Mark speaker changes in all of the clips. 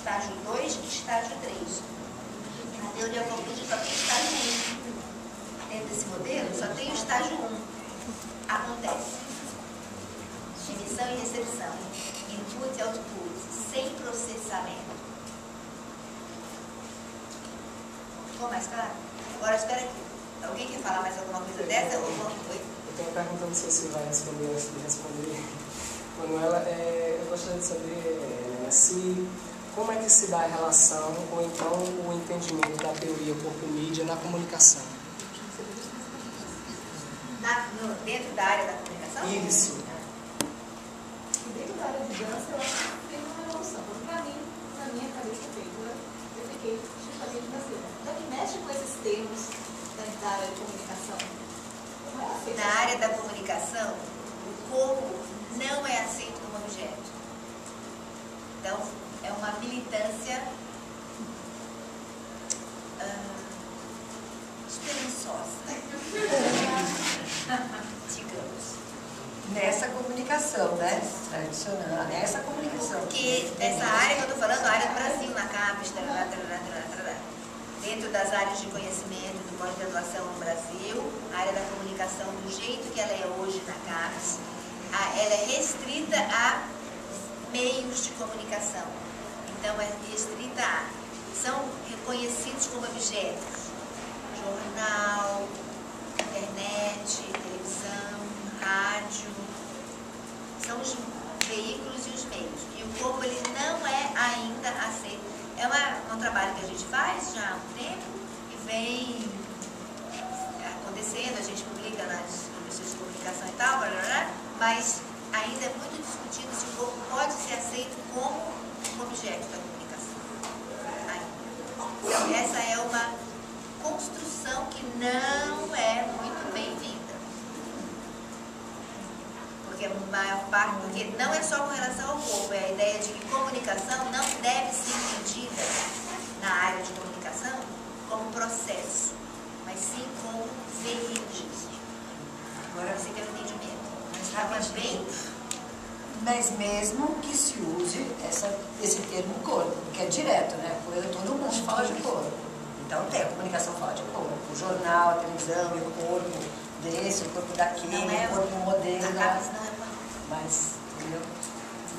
Speaker 1: estágio 2 e estágio 3. Na teoria cognitiva só tem estágio 1. Dentro desse modelo, só tem o estágio 1. Acontece. Emissão e recepção. Input e output. Sem processamento. Ficou mais claro? Agora espera aqui. Alguém quer falar mais alguma coisa dessa? Ou não? Oi?
Speaker 2: Eu tenho uma pergunta, não sei se vai responder antes de responder. Manuela, eu gostaria de saber como é que se dá a relação, ou então o entendimento da teoria corpo-mídia na comunicação.
Speaker 1: Dentro da área da comunicação?
Speaker 2: Isso.
Speaker 3: Dentro da área de dança, eu acho que tem uma evolução. Para mim, na minha cabeça feita, eu fiquei justamente assim. Já que mexe com esses termos da área de comunicação.
Speaker 1: Na área da comunicação, o corpo não é aceito como objeto. Então, é uma militância esperançosa, digamos.
Speaker 4: Nessa comunicação, né? Tradicional, nessa comunicação.
Speaker 1: Porque essa área que eu estou falando, a área do Brasil, na CAPES, dentro das áreas de conhecimento do pós-graduação no Brasil, a área da comunicação do jeito que ela é hoje na CAPES, ela é restrita a meios de comunicação. Então, é restrita a... São reconhecidos como objetos. Jornal, internet, televisão, rádio. São os veículos e os meios. E o corpo, ele não é ainda aceito. É um trabalho que a gente faz já há um tempo e vem acontecendo, a gente publica nas revistas de comunicação e tal, mas ainda é muito discutido se o corpo pode ser aceito como um objeto da comunicação. Então, essa é uma construção que não é muito bem-vinda. Porque a maior parte, porque não é só com relação ao corpo, é a ideia de que comunicação não deve ser entendida na área de comunicação como processo, mas sim como veículo. Agora você tem um entendimento. Mas bem.
Speaker 4: Mas mesmo que se use esse termo corpo, que é direto, né? Todo mundo fala de corpo. Então tem, a comunicação fala de corpo. O jornal, a televisão, e o corpo desse, o corpo daquele, o corpo modelo. Mas, entendeu?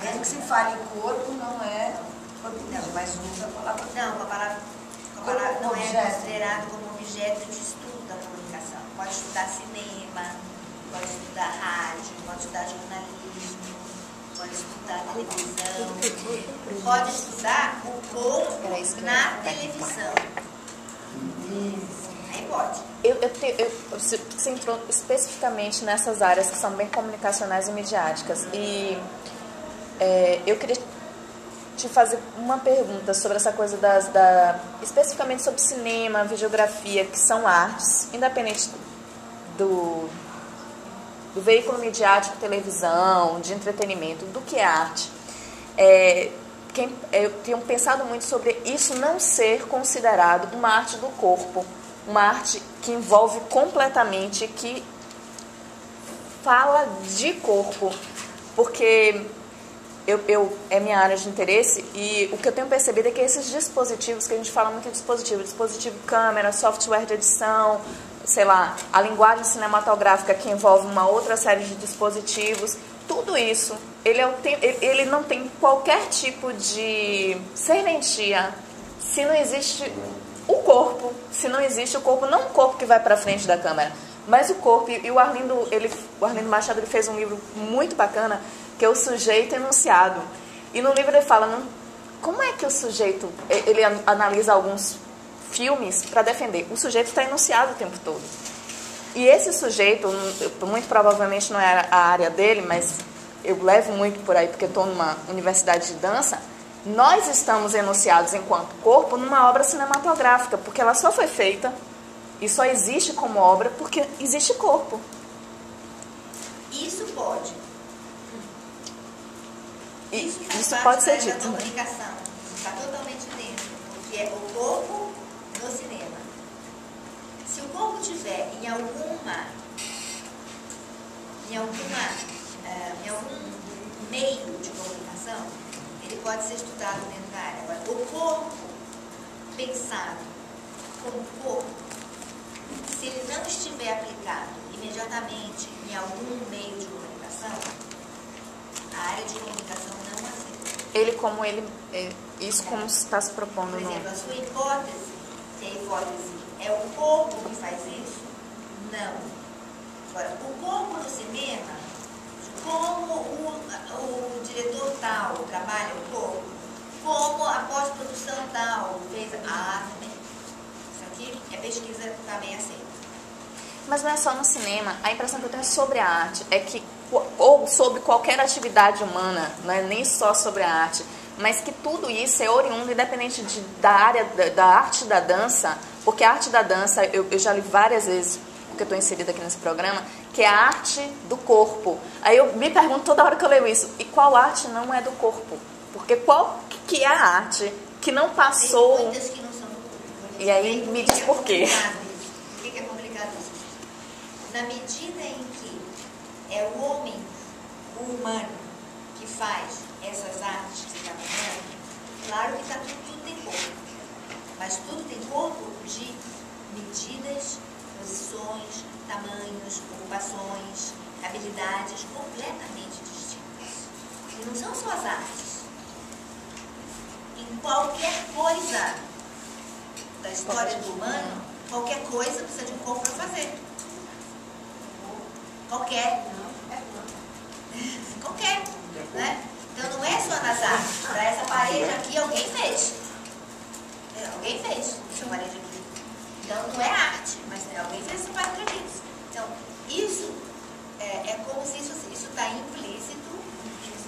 Speaker 4: Mesmo que se fale em corpo, não é corpo mesmo, mas usa a palavra.
Speaker 1: Não, a palavra não é considerado como objeto de estudo da comunicação. Pode estudar cinema, pode estudar rádio, pode estudar jornalismo, pode estudar televisão, pode estudar o corpo na televisão. Aí pode.
Speaker 5: Você entrou especificamente nessas áreas que são bem comunicacionais e midiáticas. E eu queria te fazer uma pergunta sobre essa coisa especificamente sobre cinema, videografia, que são artes, independente do veículo midiático, televisão, de entretenimento, do que é arte. Eu tenho pensado muito sobre isso não ser considerado uma arte do corpo, uma arte que envolve completamente, que fala de corpo, porque é minha área de interesse, e o que eu tenho percebido é que esses dispositivos, que a gente fala muito de dispositivo câmera, software de edição, sei lá, a linguagem cinematográfica que envolve uma outra série de dispositivos, tudo isso, ele não tem qualquer tipo de serventia se não existe o corpo. Se não existe o corpo, não o corpo que vai para frente da câmera, mas o corpo. E o Arlindo Machado, ele fez um livro muito bacana, que é O Sujeito Enunciado. E no livro ele fala, como é que o sujeito, ele analisa alguns filmes para defender. O sujeito está enunciado o tempo todo. E esse sujeito, muito provavelmente não é a área dele, mas eu levo muito por aí, porque estou numa universidade de dança, nós estamos enunciados enquanto corpo numa obra cinematográfica, porque ela só foi feita e só existe como obra porque existe corpo.
Speaker 1: Isso pode.
Speaker 5: Isso pode ser dito.
Speaker 1: A comunicação está totalmente dentro, porque é o corpo no cinema. Se o corpo tiver em algum meio de comunicação, ele pode ser estudado dentro da área. Agora, o corpo pensado como corpo, se ele não estiver aplicado imediatamente em algum meio de comunicação, a área de comunicação não aceita.
Speaker 5: Ele como ele, isso como está se propondo.
Speaker 1: Por exemplo, a sua hipótese, se a hipótese é o corpo que faz isso, não. Agora, o corpo no cinema, como o diretor tal trabalha o corpo, como a pós-produção tal fez, também. Isso aqui é pesquisa também aceita.
Speaker 5: Mas não é só no cinema. A impressão que eu tenho sobre a arte é que, ou sobre qualquer atividade humana, não é nem só sobre a arte, mas que tudo isso é oriundo, independente da área da arte da dança, porque a arte da dança, eu já li várias vezes, porque eu estou inserida aqui nesse programa, que é a arte do corpo. Aí eu me pergunto toda hora que eu leio isso, e qual arte não é do corpo? Porque qual que é a arte que não passou...
Speaker 1: Tem muitas que não são do corpo.
Speaker 5: E aí me diz por quê.
Speaker 1: Por que é complicado isso? Na medida em que é o homem, o humano, que faz essas artes que você está falando, claro que tudo tem corpo. Mas tudo tem corpo de medidas, posições, tamanhos, ocupações, habilidades completamente distintas. E não são só as artes. Em qualquer coisa da história do humano, qualquer coisa precisa de um corpo para fazer. Qualquer. Qualquer. Né? Então não é só nas artes. Para essa parede aqui alguém fez. Alguém fez essa parede aqui. Então não é arte, mas alguém fez essa parede aqui. Então isso é como se isso está implícito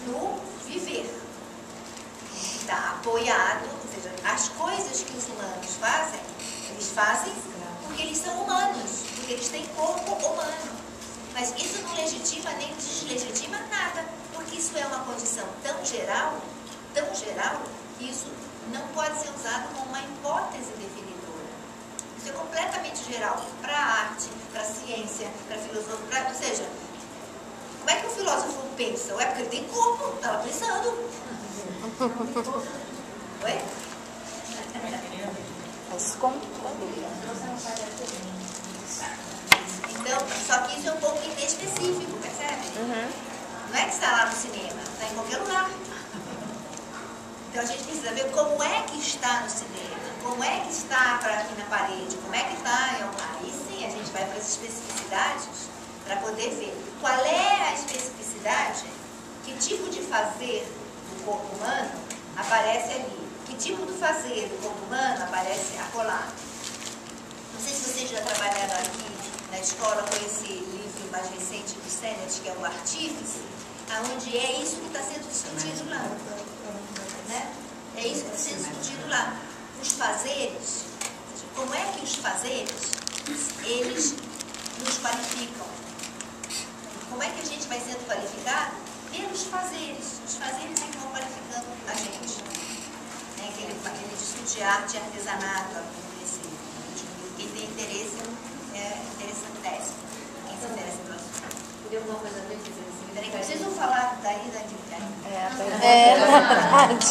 Speaker 1: no viver. Está apoiado, ou seja, as coisas que os humanos fazem, eles fazem porque eles são humanos, porque eles têm corpo humano. Mas isso não legitima nem deslegitima nada, porque isso é uma condição tão geral, que isso não pode ser usado como uma hipótese definidora. Isso é completamente geral para a arte, para a ciência, para a filosofia, ou seja, como é que o filósofo pensa? É porque ele tem corpo, estava pensando. Oi?
Speaker 5: Mas como?
Speaker 1: Então, só que isso é um pouco inespecífico, percebe?
Speaker 5: Uhum.
Speaker 1: Não é que está lá no cinema, está em qualquer lugar. Então a gente precisa ver como é que está no cinema, como é que está aqui na parede, como é que está. Aí sim a gente vai para as especificidades para poder ver qual é a especificidade, que tipo de fazer do corpo humano aparece ali, que tipo de fazer do corpo humano aparece acolá. Não sei se vocês já trabalharam aqui na escola com esse livro mais recente do Sennett, que é o Artífice, onde é isso que está sendo discutido lá. Né? É isso que está sendo discutido lá. Os fazeres, como é que os fazeres, eles nos qualificam? Como é que a gente vai sendo qualificado? Pelos fazeres. Os fazeres é que vão qualificando a gente. Né? Aquele discute arte e artesanato, esse último livro. Quem tem interesse é interessantíssimo. Quem se interessa pelo assunto.
Speaker 3: Podia alguma coisa a ver?
Speaker 1: Preciso falar daí da
Speaker 5: É verdade.